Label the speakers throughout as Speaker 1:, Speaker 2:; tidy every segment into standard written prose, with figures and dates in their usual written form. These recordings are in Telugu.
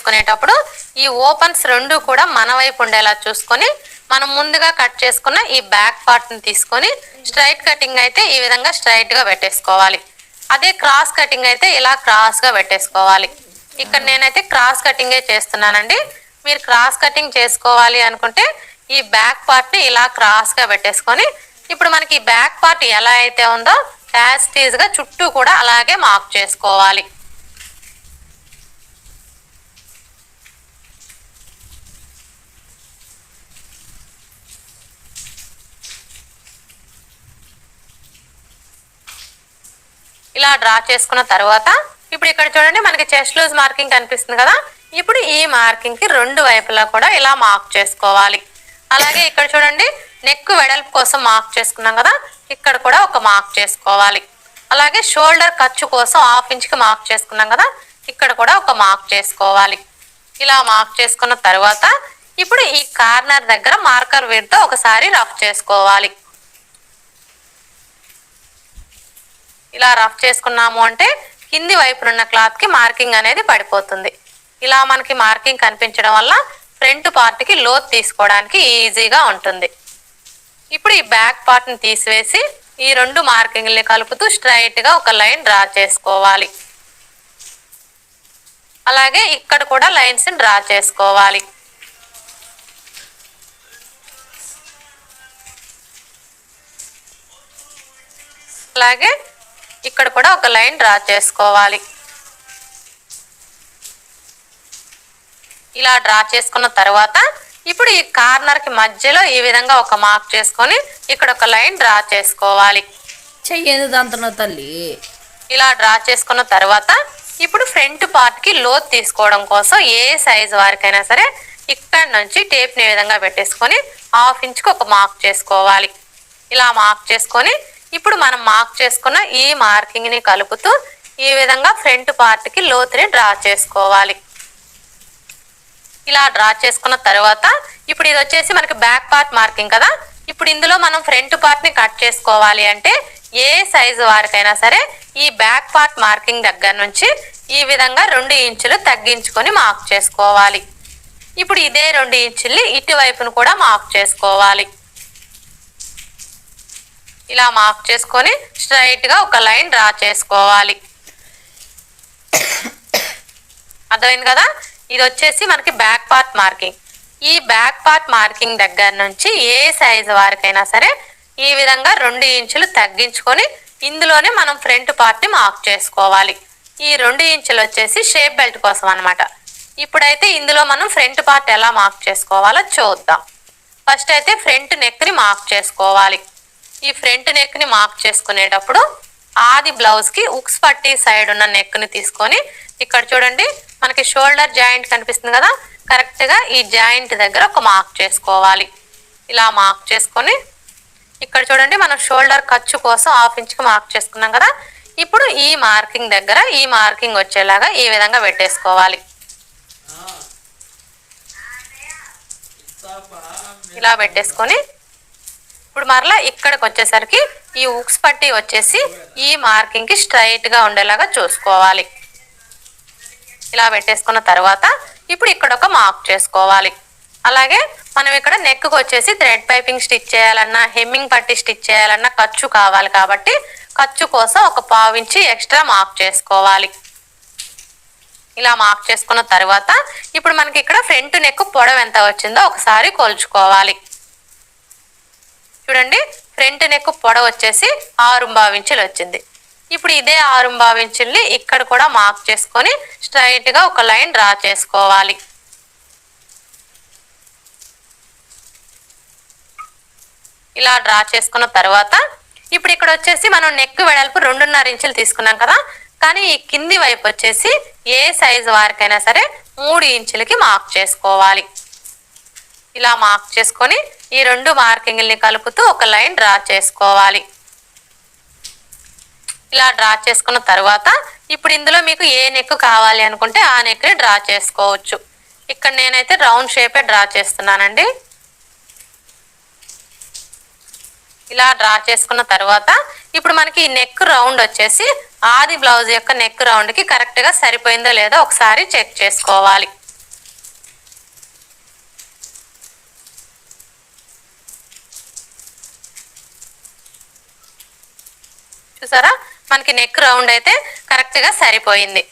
Speaker 1: చేసుకునేటప్పుడు ఈ ఓపెన్స్ రెండు కూడా మన వైపు ఉండేలా చూసుకొని మనం ముందుగా కట్ చేసుకున్న ఈ బ్యాక్ పార్ట్ ని తీసుకొని స్ట్రైట్ కటింగ్ అయితే ఈ విధంగా స్ట్రైట్ గా పెట్టేసుకోవాలి. అదే క్రాస్ కటింగ్ అయితే ఇలా క్రాస్ గా పెట్టేసుకోవాలి. ఇక్కడ నేనైతే క్రాస్ కటింగే చేస్తున్నానండి. మీరు క్రాస్ కటింగ్ చేసుకోవాలి అనుకుంటే ఈ బ్యాక్ పార్ట్ ని ఇలా క్రాస్ గా పెట్టేసుకొని ఇప్పుడు మనకి ఈ బ్యాక్ పార్ట్ ఎలా అయితే ఉందో యాజ్ టీజ్ గా చుట్టూ కూడా అలాగే మార్క్ చేసుకోవాలి. ఇలా డ్రా చేసుకున్న తర్వాత ఇప్పుడు ఇక్కడ చూడండి మనకి చెస్ట్ లూజ్ మార్కింగ్ కనిపిస్తుంది కదా. ఇప్పుడు ఈ మార్కింగ్ కి రెండు వైపులా కూడా ఇలా మార్క్ చేసుకోవాలి. అలాగే ఇక్కడ చూడండి నెక్ వెడల్పు కోసం మార్క్ చేసుకున్నాం కదా, ఇక్కడ కూడా ఒక మార్క్ చేసుకోవాలి. అలాగే షోల్డర్ ఖర్చు కోసం 1/2 ఇంచ్ కి మార్క్ చేసుకున్నాం కదా, ఇక్కడ కూడా ఒక మార్క్ చేసుకోవాలి. ఇలా మార్క్ చేసుకున్న తర్వాత ఇప్పుడు ఈ కార్నర్ దగ్గర మార్కర్ వీడ్తో ఒకసారి రఫ్ చేసుకోవాలి. ఇలా రఫ్ చేసుకున్నాము అంటే కింది వైపునున్న క్లాత్ కి మార్కింగ్ అనేది పడిపోతుంది. ఇలా మనకి మార్కింగ్ కనిపించడం వల్ల ఫ్రంట్ పార్ట్ కి లోత్ తీసుకోవడానికి ఈజీగా ఉంటుంది. ఇప్పుడు ఈ బ్యాక్ పార్ట్ ని తీసివేసి ఈ రెండు మార్కింగ్ని కలుపుతూ స్ట్రైట్ గా ఒక లైన్ డ్రా చేసుకోవాలి. అలాగే ఇక్కడ కూడా లైన్స్ ని డ్రా చేసుకోవాలి. అలాగే ఇక్కడ కూడా ఒక లైన్ డ్రా చేసుకోవాలి. ఇలా డ్రా చేసుకున్న తర్వాత ఇప్పుడు ఈ కార్నర్ కి మధ్యలో ఈ విధంగా ఒక మార్క్ చేసుకొని ఇక్కడ ఒక లైన్ డ్రా చేసుకోవాలి.
Speaker 2: చెయ్యేది దాంతో తల్లి.
Speaker 1: ఇలా డ్రా చేసుకున్న తర్వాత ఇప్పుడు ఫ్రంట్ పార్ట్ కి లోత్ తీసుకోవడం కోసం ఏ సైజ్ వారికైనా సరే ఇక్కడ నుంచి టేప్ ని విధంగా పెట్టేసుకొని 1/2 ఇంచ్ కి ఒక మార్క్ చేసుకోవాలి. ఇలా మార్క్ చేసుకొని ఇప్పుడు మనం మార్క్ చేసుకున్న ఈ మార్కింగ్ ని కలుపుతూ ఈ విధంగా ఫ్రంట్ పార్ట్ కి లోతుని డ్రా చేసుకోవాలి. ఇలా డ్రా చేసుకున్న తర్వాత ఇప్పుడు ఇది వచ్చేసి మనకి బ్యాక్ పార్ట్ మార్కింగ్ కదా. ఇప్పుడు ఇందులో మనం ఫ్రంట్ పార్ట్ ని కట్ చేసుకోవాలి అంటే ఏ సైజు వారికైనా సరే ఈ బ్యాక్ పార్ట్ మార్కింగ్ దగ్గర నుంచి ఈ విధంగా 2 ఇంచులు తగ్గించుకొని మార్క్ చేసుకోవాలి. ఇప్పుడు ఇదే 2 ఇంచుల్ని ఇటువైపును కూడా మార్క్ చేసుకోవాలి. ఇలా మార్క్ చేసుకొని స్ట్రైట్ గా ఒక లైన్ డ్రా చేసుకోవాలి. అర్థమైంది కదా. ఇది వచ్చేసి మనకి బ్యాక్ పార్ట్ మార్కింగ్. ఈ బ్యాక్ పార్ట్ మార్కింగ్ దగ్గర నుంచి ఏ సైజు వారికైనా సరే ఈ విధంగా 2 ఇంచులు తగ్గించుకొని ఇందులోనే మనం ఫ్రంట్ పార్ట్ ని మార్క్ చేసుకోవాలి. ఈ 2 ఇంచులు వచ్చేసి షేప్ బెల్ట్ కోసం అన్నమాట. ఇప్పుడైతే ఇందులో మనం ఫ్రంట్ పార్ట్ ఎలా మార్క్ చేసుకోవాలో చూద్దాం. ఫస్ట్ అయితే ఫ్రంట్ నెక్ ని మార్క్ చేసుకోవాలి. ఈ ఫ్రంట్ నెక్ ని మార్క్ చేసుకునేటప్పుడు ఆది బ్లౌజ్ కి ఉక్స్ పట్టి సైడ్ ఉన్న నెక్ ని తీసుకొని ఇక్కడ చూడండి మనకి షోల్డర్ జాయింట్ కనిపిస్తుంది కదా, కరెక్ట్ గా ఈ జాయింట్ దగ్గర ఒక మార్క్ చేసుకోవాలి. ఇలా మార్క్ చేసుకొని ఇక్కడ చూడండి మనం షోల్డర్ ఖర్చు కోసం 1/2 ఇంచ్ కి మార్క్ చేసుకున్నాం కదా. ఇప్పుడు ఈ మార్కింగ్ దగ్గర ఈ మార్కింగ్ వచ్చేలాగా ఈ విధంగా పెట్టేసుకోవాలి. ఇలా పెట్టేసుకొని ఇప్పుడు మరలా ఇక్కడికి వచ్చేసరికి ఈ ఉక్స్ పట్టి వచ్చేసి ఈ మార్కింగ్ కి స్ట్రైట్ గా ఉండేలాగా చూసుకోవాలి. ఇలా పెట్టేసుకున్న తర్వాత ఇప్పుడు ఇక్కడ ఒక మార్క్ చేసుకోవాలి. అలాగే మనం ఇక్కడ నెక్ కు వచ్చేసి థ్రెడ్ పైపింగ్ స్టిచ్ చేయాలన్నా హెమ్మింగ్ పట్టి స్టిచ్ చేయాలన్నా ఖర్చు కావాలి కాబట్టి ఖర్చు కోసం ఒక 1/4 ఇంచ్ ఎక్స్ట్రా మార్క్ చేసుకోవాలి. ఇలా మార్క్ చేసుకున్న తర్వాత ఇప్పుడు మనకి ఇక్కడ ఫ్రంట్ నెక్ పొడవు ఎంత వచ్చిందో ఒకసారి కొలుచుకోవాలి. చూడండి ఫ్రంట్ నెక్ పొడవు వచ్చేసి 6.5 ఇంచులు వచ్చింది. ఇప్పుడు ఇదే 6.5 ఇంచుల్ని ఇక్కడ కూడా మార్క్ చేసుకొని స్ట్రైట్ గా ఒక లైన్ డ్రా చేసుకోవాలి. ఇలా డ్రా చేసుకున్న తర్వాత ఇప్పుడు ఇక్కడ వచ్చేసి మనం నెక్ వెడల్పు 2.5 ఇంచులు తీసుకున్నాం కదా, కానీ ఈ కింది వైపు వచ్చేసి ఏ సైజు వారికైనా సరే 3 ఇంచులకి మార్క్ చేసుకోవాలి. ఇలా మార్క్ చేసుకొని ఈ 2 మార్కింగ్ని కలుపుతూ ఒక లైన్ డ్రా చేసుకోవాలి. ఇలా డ్రా చేసుకున్న తర్వాత ఇప్పుడు ఇందులో మీకు ఏ నెక్ కావాలి అనుకుంటే ఆ నెక్ ని డ్రా చేసుకోవచ్చు. ఇక్కడ నేనైతే రౌండ్ షేపే డ్రా చేస్తున్నానండి. ఇలా డ్రా చేసుకున్న తర్వాత ఇప్పుడు మనకి ఈ నెక్ రౌండ్ వచ్చేసి ఆది బ్లౌజ్ యొక్క నెక్ రౌండ్ కి కరెక్ట్ గా సరిపోయిందో లేదో ఒకసారి చెక్ చేసుకోవాలి. చూసారా, మనకి నెక్ రౌండ్ అయితే కరెక్ట్గా సరిపోయింది.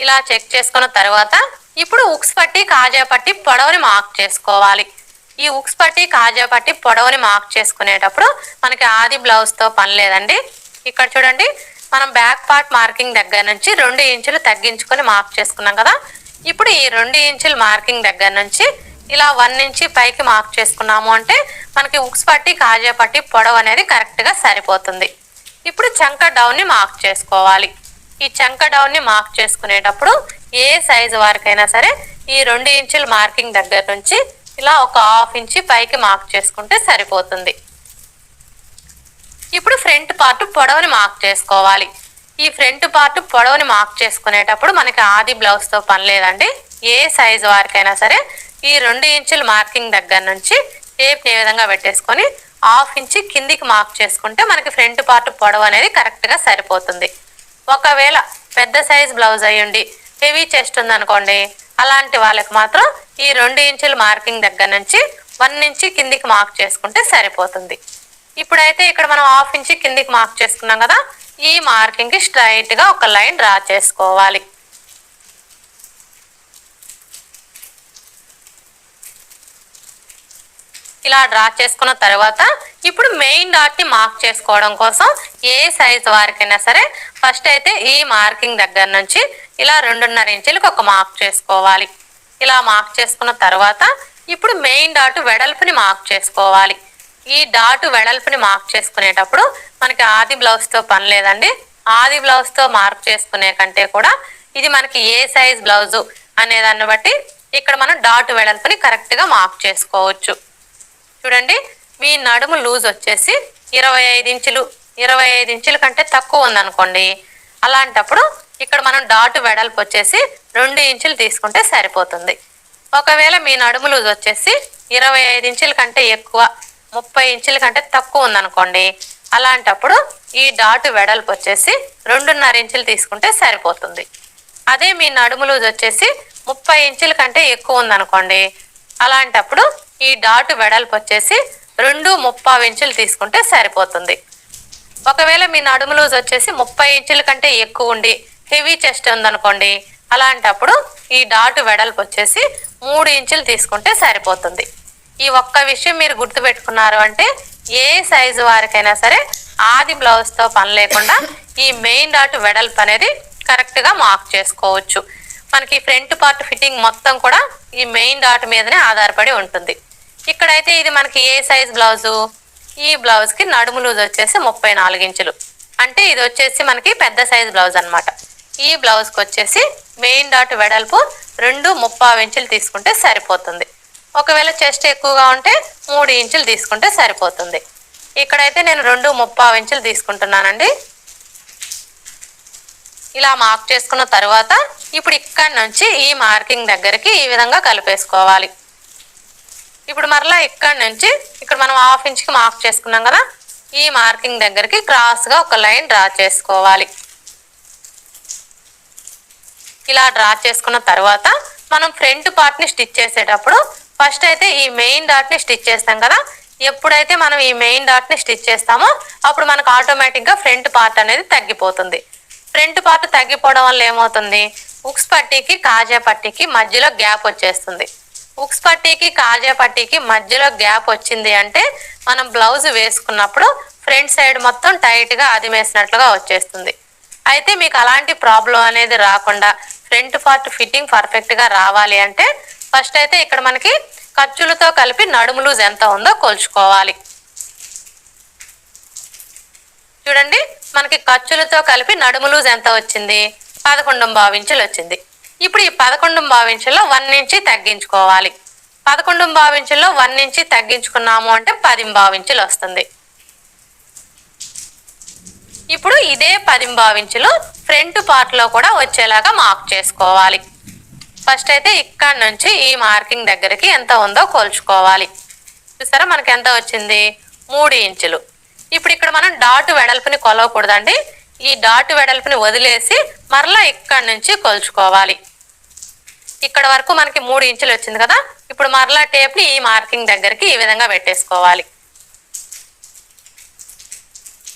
Speaker 1: ఇలా చెక్ చేసుకున్న తర్వాత ఇప్పుడు ఉక్స్ పట్టి కాజా పట్టి పొడవుని మార్క్ చేసుకోవాలి. ఈ ఉక్స్ పట్టి కాజా పట్టి పొడవుని మార్క్ చేసుకునేటప్పుడు మనకి ఆది బ్లౌజ్తో పని లేదండి. ఇక్కడ చూడండి, మనం బ్యాక్ పార్ట్ మార్కింగ్ దగ్గర నుంచి 2 ఇంచులు తగ్గించుకొని మార్క్ చేసుకున్నాం కదా. ఇప్పుడు ఈ 2 ఇంచుల మార్కింగ్ దగ్గర నుంచి ఇలా 1 ఇంచి పైకి మార్క్ చేసుకున్నాము అంటే మనకి ఉక్స్ పట్టి కాజా పట్టి పొడవు అనేది కరెక్ట్గా సరిపోతుంది. ఇప్పుడు చంక డౌన్ని మార్క్ చేసుకోవాలి. ఈ చంక డౌన్ని మార్క్ చేసుకునేటప్పుడు ఏ సైజు వారికైనా సరే ఈ 2 ఇంచుల మార్కింగ్ దగ్గర నుంచి ఇలా ఒక 1/2 ఇంచి పైకి మార్క్ చేసుకుంటే సరిపోతుంది. ఇప్పుడు ఫ్రంట్ పార్ట్ పొడవుని మార్క్ చేసుకోవాలి. ఈ ఫ్రంట్ పార్ట్ పొడవుని మార్క్ చేసుకునేటప్పుడు మనకి ఆది బ్లౌజ్తో పని లేదండి. ఏ సైజు వారికైనా సరే ఈ 2 ఇంచుల మార్కింగ్ దగ్గర నుంచి టేప్ని ఏ విధంగా పెట్టేసుకొని 1/2 ఇంచి కిందికి మార్క్ చేసుకుంటే మనకి ఫ్రంట్ పార్ట్ పొడవు అనేది కరెక్ట్గా సరిపోతుంది. ఒకవేళ పెద్ద సైజ్ బ్లౌజ్ అయ్యుండి హెవీ చెస్ట్ ఉందనుకోండి, అలాంటి వాళ్ళకి మాత్రం ఈ 2 ఇంచుల మార్కింగ్ దగ్గర నుంచి 1 ఇంచి కిందికి మార్క్ చేసుకుంటే సరిపోతుంది. ఇప్పుడైతే ఇక్కడ మనం 1/2 ఇంచి కిందికి మార్క్ చేసుకున్నాం కదా, ఈ మార్కింగ్కి స్ట్రైట్గా ఒక లైన్ డ్రా చేసుకోవాలి. ఇలా డ్రా చేసుకున్న తర్వాత ఇప్పుడు మెయిన్ డాట్ని మార్క్ చేసుకోవడం కోసం ఏ సైజు వారికైనా సరే ఫస్ట్ అయితే ఈ మార్కింగ్ దగ్గర నుంచి ఇలా 2.5 ఇంచులకు ఒక మార్క్ చేసుకోవాలి. ఇలా మార్క్ చేసుకున్న తర్వాత ఇప్పుడు మెయిన్ డాట్ వెడల్పుని మార్క్ చేసుకోవాలి. ఈ డాట్ వెడల్పుని మార్క్ చేసుకునేటప్పుడు మనకి ఆది బ్లౌజ్తో పని లేదండి. ఆది బ్లౌజ్తో మార్క్ చేసుకునే కంటే కూడా ఇది మనకి ఏ సైజ్ బ్లౌజు అనే దాన్ని బట్టి ఇక్కడ మనం డాట్ వెడల్పుని కరెక్ట్గా మార్క్ చేసుకోవచ్చు. చూడండి, మీ నడుము లూజ్ వచ్చేసి 25 ఇంచుల కంటే తక్కువ ఉందనుకోండి, అలాంటప్పుడు ఇక్కడ మనం డాట్ వెడల్పు వచ్చేసి 2 ఇంచులు తీసుకుంటే సరిపోతుంది. ఒకవేళ మీ నడుము లూజ్ వచ్చేసి 25 ఇంచుల కంటే ఎక్కువ 30 ఇంచుల కంటే తక్కువ ఉందనుకోండి, అలాంటప్పుడు ఈ డాట్ వెడల్పు వచ్చేసి 2.5 ఇంచులు తీసుకుంటే సరిపోతుంది. అదే మీ నడుము లూజ్ వచ్చేసి 30 ఇంచుల కంటే ఎక్కువ ఉందనుకోండి, అలాంటప్పుడు ఈ డాట్ వెడల్పు వచ్చేసి 2.35 ఇంచులు తీసుకుంటే సరిపోతుంది. ఒకవేళ మీ నడుము లూజ్ వచ్చేసి 30 ఇంచుల కంటే ఎక్కువ ఉండి హెవీ చెస్ట్ ఉందనుకోండి, అలాంటప్పుడు ఈ డాట్ వెడల్పు వచ్చేసి 3 ఇంచులు తీసుకుంటే సరిపోతుంది. ఈ ఒక్క విషయం మీరు గుర్తుపెట్టుకున్నారు అంటే ఏ సైజు వారికైనా సరే ఆది బ్లౌజ్తో పని లేకుండా ఈ మెయిన్ డాట్ వెడల్పు అనేది కరెక్ట్గా మార్క్ చేసుకోవచ్చు. మనకి ఫ్రంట్ పార్ట్ ఫిట్టింగ్ మొత్తం కూడా ఈ మెయిన్ డాట్ మీదనే ఆధారపడి ఉంటుంది. ఇక్కడైతే ఇది మనకి ఏ సైజ్ బ్లౌజు, ఈ బ్లౌజ్కి నడుము లూజ్ వచ్చేసి 34 ఇంచులు, అంటే ఇది వచ్చేసి మనకి పెద్ద సైజ్ బ్లౌజ్ అనమాట. ఈ బ్లౌజ్కి వచ్చేసి మెయిన్ డాట్ వెడల్పు 2.35 ఇంచులు తీసుకుంటే సరిపోతుంది. ఒకవేళ చెస్ట్ ఎక్కువగా ఉంటే 3 ఇంచులు తీసుకుంటే సరిపోతుంది. ఇక్కడైతే నేను 2.35 ఇంచులు తీసుకుంటున్నానండి. ఇలా మార్క్ చేసుకున్న తర్వాత ఇప్పుడు ఇక్కడ నుంచి ఈ మార్కింగ్ దగ్గరికి ఈ విధంగా కలిపేసుకోవాలి. ఇప్పుడు మరలా ఇక్కడ నుంచి ఇక్కడ మనం 1/2 ఇంచుకి మార్క్ చేసుకున్నాం కదా, ఈ మార్కింగ్ దగ్గరికి క్రాస్గా ఒక లైన్ డ్రా చేసుకోవాలి. ఇలా డ్రా చేసుకున్న తర్వాత మనం ఫ్రంట్ పార్ట్ని స్టిచ్ చేసేటప్పుడు ఫస్ట్ అయితే ఈ మెయిన్ డాట్ని స్టిచ్ చేస్తాం కదా, ఎప్పుడైతే మనం ఈ మెయిన్ డాట్ని స్టిచ్ చేస్తామో అప్పుడు మనకు ఆటోమేటిక్గా ఫ్రంట్ పార్ట్ అనేది తగ్గిపోతుంది. ఫ్రంట్ పార్ట్ తగ్గిపోవడం వల్ల ఏమవుతుంది, ఉక్స్ పట్టీకి కాజా పట్టీకి మధ్యలో గ్యాప్ వచ్చేస్తుంది. ఉక్స్ పట్టీకి కాజా పట్టీకి మధ్యలో గ్యాప్ వచ్చింది అంటే మనం బ్లౌజ్ వేసుకున్నప్పుడు ఫ్రంట్ సైడ్ మొత్తం టైట్గా అదిమేసినట్లుగా వచ్చేస్తుంది. అయితే మీకు అలాంటి ప్రాబ్లం అనేది రాకుండా ఫ్రంట్ పార్ట్ ఫిట్టింగ్ పర్ఫెక్ట్గా రావాలి అంటే ఫస్ట్ అయితే ఇక్కడ మనకి ఖర్చులతో కలిపి నడుము లూజ్ ఎంత ఉందో కొలుచుకోవాలి. చూడండి, మనకి ఖర్చులతో కలిపి నడుము లూజ్ ఎంత వచ్చింది, 11.5 ఇంచులు వచ్చింది. ఇప్పుడు ఈ 11.5 ఇంచుల్లో 1 ఇంచి తగ్గించుకోవాలి. 11.5 ఇంచుల్లో 1 ఇంచి తగ్గించుకున్నాము అంటే 10.5 ఇంచులు వస్తుంది. ఇప్పుడు ఇదే 10.5 ఇంచులు ఫ్రంట్ పార్ట్లో కూడా వచ్చేలాగా మార్క్ చేసుకోవాలి. ఫస్ట్ అయితే ఇక్కడ నుంచి ఈ మార్కింగ్ దగ్గరికి ఎంత ఉందో కొలుచుకోవాలి. చూసారా, మనకి ఎంత వచ్చింది, 3 ఇంచులు. ఇప్పుడు ఇక్కడ మనం డాట్ వెడల్పుని కొలవకూడదండి, ఈ డాట్ వెడల్పుని వదిలేసి మరలా ఇక్కడ నుంచి కొలుచుకోవాలి. ఇక్కడ వరకు మనకి 3 ఇంచులు వచ్చింది కదా, ఇప్పుడు మరలా టేప్ని ఈ మార్కింగ్ దగ్గరికి ఈ విధంగా పెట్టేసుకోవాలి.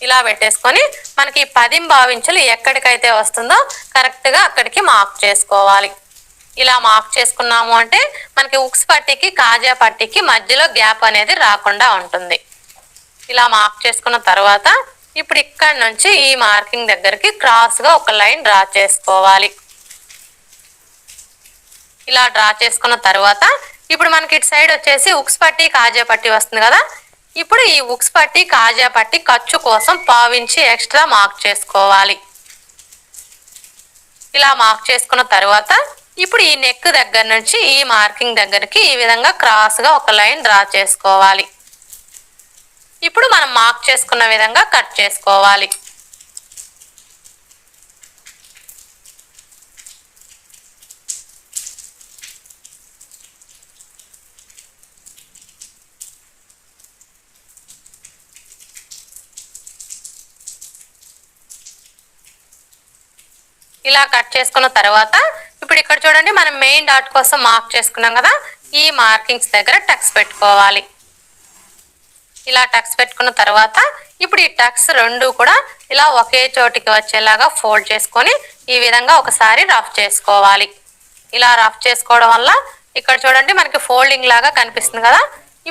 Speaker 1: ఇలా పెట్టేసుకొని మనకి 10 ఇంచులు ఎక్కడికైతే వస్తుందో కరెక్ట్గా అక్కడికి మార్క్ చేసుకోవాలి. ఇలా మార్క్ చేసుకున్నాము అంటే మనకి ఉక్స్ పట్టీకి కాజా పట్టీకి మధ్యలో గ్యాప్ అనేది రాకుండా ఉంటుంది. ఇలా మార్క్ చేసుకున్న తర్వాత ఇప్పుడు ఇక్కడ నుంచి ఈ మార్కింగ్ దగ్గరికి క్రాస్గా ఒక లైన్ డ్రా చేసుకోవాలి. ఇలా డ్రా చేసుకున్న తర్వాత ఇప్పుడు మనకి ఇటు సైడ్ వచ్చేసి ఉక్స్ పట్టీ కాజా పట్టీ వస్తుంది కదా. ఇప్పుడు ఈ ఉక్స్ పట్టీ కాజా పట్టీ ఖర్చు కోసం 1/2 ఇంచు ఎక్స్ట్రా మార్క్ చేసుకోవాలి. ఇలా మార్క్ చేసుకున్న తర్వాత ఇప్పుడు ఈ నెక్ దగ్గర నుంచి ఈ మార్కింగ్ దగ్గరికి ఈ విధంగా క్రాస్గా ఒక లైన్ డ్రా చేసుకోవాలి. ఇప్పుడు మనం మార్క్ చేసుకున్న విధంగా కట్ చేసుకోవాలి. ఇలా కట్ చేసుకున్న తర్వాత ఇప్పుడు ఇక్కడ చూడండి మనం మెయిన్ డాట్ కోసం మార్క్ చేసుకున్నాం కదా. ఈ మార్కింగ్స్ దగ్గర టక్స్ పెట్టుకోవాలి. ఇలా టక్స్ పెట్టుకున్న తర్వాత ఇప్పుడు ఈ టక్స్ రెండు కూడా ఇలా ఒకే చోటికి వచ్చేలాగా ఫోల్డ్ చేసుకొని ఈ విధంగా ఒకసారి రఫ్ చేసుకోవాలి. ఇలా రఫ్ చేసుకోవడం వల్ల ఇక్కడ చూడండి మనకి ఫోల్డింగ్ లాగా కనిపిస్తుంది కదా.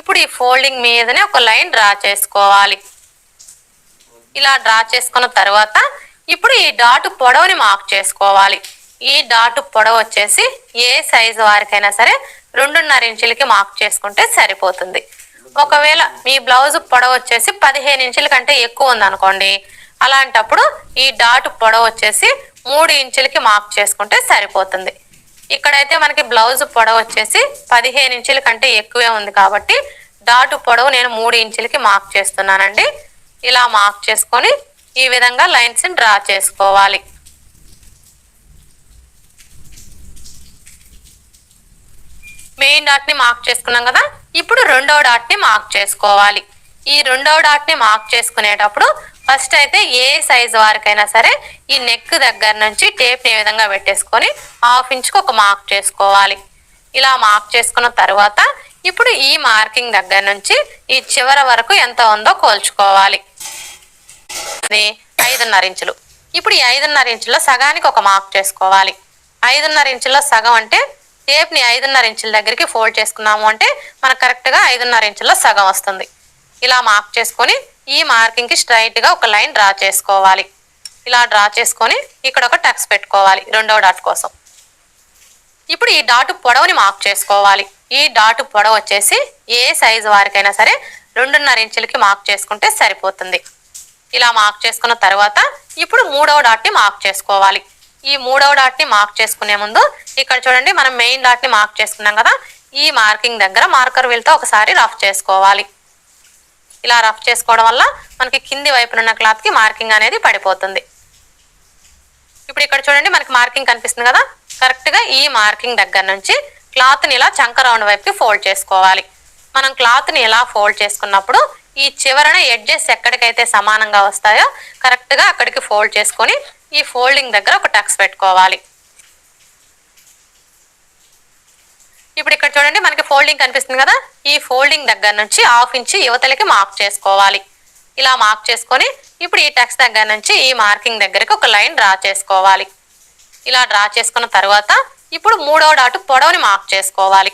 Speaker 1: ఇప్పుడు ఈ ఫోల్డింగ్ మీదనే ఒక లైన్ డ్రా చేసుకోవాలి. ఇలా డ్రా చేసుకున్న తర్వాత ఇప్పుడు ఈ డాట్ పొడవుని మార్క్ చేసుకోవాలి. ఈ డాట్ పొడవు వచ్చేసి ఏ సైజు వారికైనా సరే 2.5 ఇంచులకి మార్క్ చేసుకుంటే సరిపోతుంది. ఒకవేళ మీ బ్లౌజ్ పొడవు వచ్చేసి 15 ఇంచుల కంటే ఎక్కువ ఉందనుకోండి, అలాంటప్పుడు ఈ డాట్ పొడవు వచ్చేసి 3 ఇంచులకి మార్క్ చేసుకుంటే సరిపోతుంది. ఇక్కడైతే మనకి బ్లౌజ్ పొడవు వచ్చేసి 15 ఇంచుల కంటే ఎక్కువే ఉంది కాబట్టి డాట్ పొడవు నేను 3 ఇంచులకి మార్క్ చేస్తున్నానండి. ఇలా మార్క్ చేసుకొని ఈ విధంగా లైన్స్ డ్రా చేసుకోవాలి. మెయిన్ డాట్ ని మార్క్ చేసుకున్నాం కదా. ఇప్పుడు రెండవ డాట్ ని మార్క్ చేసుకోవాలి. ఈ రెండవ డాట్ ని మార్క్ చేసుకునేటప్పుడు ఫస్ట్ అయితే ఏ సైజు వారికైనా సరే ఈ నెక్ దగ్గర నుంచి టేప్ ని ఈ విధంగా పెట్టేసుకొని 1/2 ఇంచుకి ఒక మార్క్ చేసుకోవాలి. ఇలా మార్క్ చేసుకున్న తర్వాత ఇప్పుడు ఈ మార్కింగ్ దగ్గర నుంచి ఈ చివరి వరకు ఎంత ఉందో కోల్చుకోవాలి. 5.5 ఇంచులు. ఇప్పుడు ఈ 5.5 ఇంచుల్లో సగానికి ఒక మార్క్ చేసుకోవాలి. 5.5 ఇంచుల్లో సగం అంటే టేప్ని 5.5 ఇంచుల దగ్గరికి ఫోల్డ్ చేసుకున్నాము అంటే మనకు కరెక్ట్గా 5.5 ఇంచుల్లో సగం వస్తుంది. ఇలా మార్క్ చేసుకొని ఈ మార్కింగ్కి స్ట్రైట్గా ఒక లైన్ డ్రా చేసుకోవాలి. ఇలా డ్రా చేసుకొని ఇక్కడ ఒక టక్స్ పెట్టుకోవాలి రెండవ డాట్ కోసం. ఇప్పుడు ఈ డాట్ పొడవుని మార్క్ చేసుకోవాలి. ఈ డాట్ పొడవు వచ్చేసి ఏ సైజు వారికైనా సరే 2.5 ఇంచులకి మార్క్ చేసుకుంటే సరిపోతుంది. ఇలా మార్క్ చేసుకున్న తర్వాత ఇప్పుడు మూడవ డాట్ ని మార్క్ చేసుకోవాలి. ఈ మూడవ డాట్ ని మార్క్ చేసుకునే ముందు ఇక్కడ చూడండి మనం మెయిన్ డాట్ ని మార్క్ చేసుకున్నాం కదా. ఈ మార్కింగ్ దగ్గర మార్కర్ వీల్తో ఒకసారి రఫ్ చేసుకోవాలి. ఇలా రఫ్ చేసుకోవడం వల్ల మనకి కింది వైపునున్న క్లాత్ కి మార్కింగ్ అనేది పడిపోతుంది. ఇప్పుడు ఇక్కడ చూడండి మనకి మార్కింగ్ కనిపిస్తుంది కదా. కరెక్ట్ గా ఈ మార్కింగ్ దగ్గర నుంచి క్లాత్ ని ఇలా చంక రౌండ్ వైపుకి ఫోల్డ్ చేసుకోవాలి. మనం క్లాత్ ని ఇలా ఫోల్డ్ చేసుకున్నప్పుడు ఈ చివరన ఎడ్జెస్ ఎక్కడికైతే సమానంగా వస్తాయో కరెక్ట్ గా అక్కడికి ఫోల్డ్ చేసుకొని ఈ ఫోల్డింగ్ దగ్గర ఒక టక్స్ పెట్టుకోవాలి. ఇప్పుడు ఇక్కడ చూడండి మనకి ఫోల్డింగ్ కనిపిస్తుంది కదా. ఈ ఫోల్డింగ్ దగ్గర నుంచి 1/2 ఇంచు యువతలకి మార్క్ చేసుకోవాలి. ఇలా మార్క్ చేసుకొని ఇప్పుడు ఈ టక్స్ దగ్గర నుంచి ఈ మార్కింగ్ దగ్గరికి ఒక లైన్ డ్రా చేసుకోవాలి. ఇలా డ్రా చేసుకున్న తర్వాత ఇప్పుడు మూడవ డాట్ పొడవుని మార్క్ చేసుకోవాలి.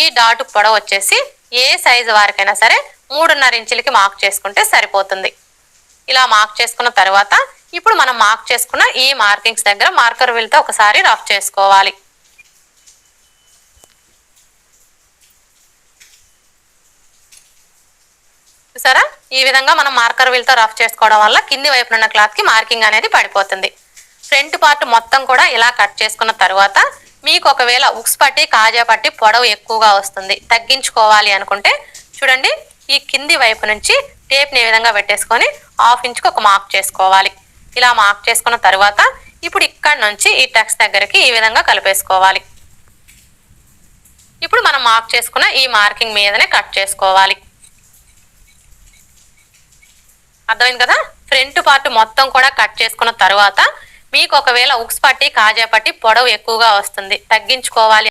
Speaker 1: ఈ డాట్ పొడవు వచ్చేసి ఏ సైజు వారికైనా సరే 3.5 ఇంచులకి మార్క్ చేసుకుంటే సరిపోతుంది. ఇలా మార్క్ చేసుకున్న తర్వాత ఇప్పుడు మనం మార్క్ చేసుకున్న ఈ మార్కింగ్స్ దగ్గర మార్కర్ వీల్తో ఒకసారి రఫ్ చేసుకోవాలి. చూసారా, ఈ విధంగా మనం మార్కర్ వీల్తో రఫ్ చేసుకోవడం వల్ల కింది వైపున ఉన్న క్లాత్ కి మార్కింగ్ అనేది పడిపోతుంది. ఫ్రంట్ పార్ట్ మొత్తం కూడా ఇలా కట్ చేసుకున్న తర్వాత మీకు ఒకవేళ ఉక్స్ పట్టి కాజా పట్టి పొడవు ఎక్కువగా వస్తుంది, తగ్గించుకోవాలి అనుకుంటే చూడండి ఈ కింది వైపు నుంచి టేప్ని ఈ విధంగా పెట్టేసుకొని 1/2 ఇంచుకి ఒక మార్క్ చేసుకోవాలి. ఇలా మార్క్ చేసుకున్న తర్వాత ఇప్పుడు ఇక్కడ నుంచి ఈ టక్స్ దగ్గరికి ఈ విధంగా కలిపేసుకోవాలి. ఇప్పుడు మనం మార్క్ చేసుకున్న ఈ మార్కింగ్ మీదనే కట్ చేసుకోవాలి. అర్థమైంది కదా. ఫ్రంట్ పార్ట్ మొత్తం కూడా కట్ చేసుకున్న తర్వాత మీకు ఒకవేళ ఉక్స్ పట్టి కాజా పట్టి పొడవు ఎక్కువగా వస్తుంది, తగ్గించుకోవాలి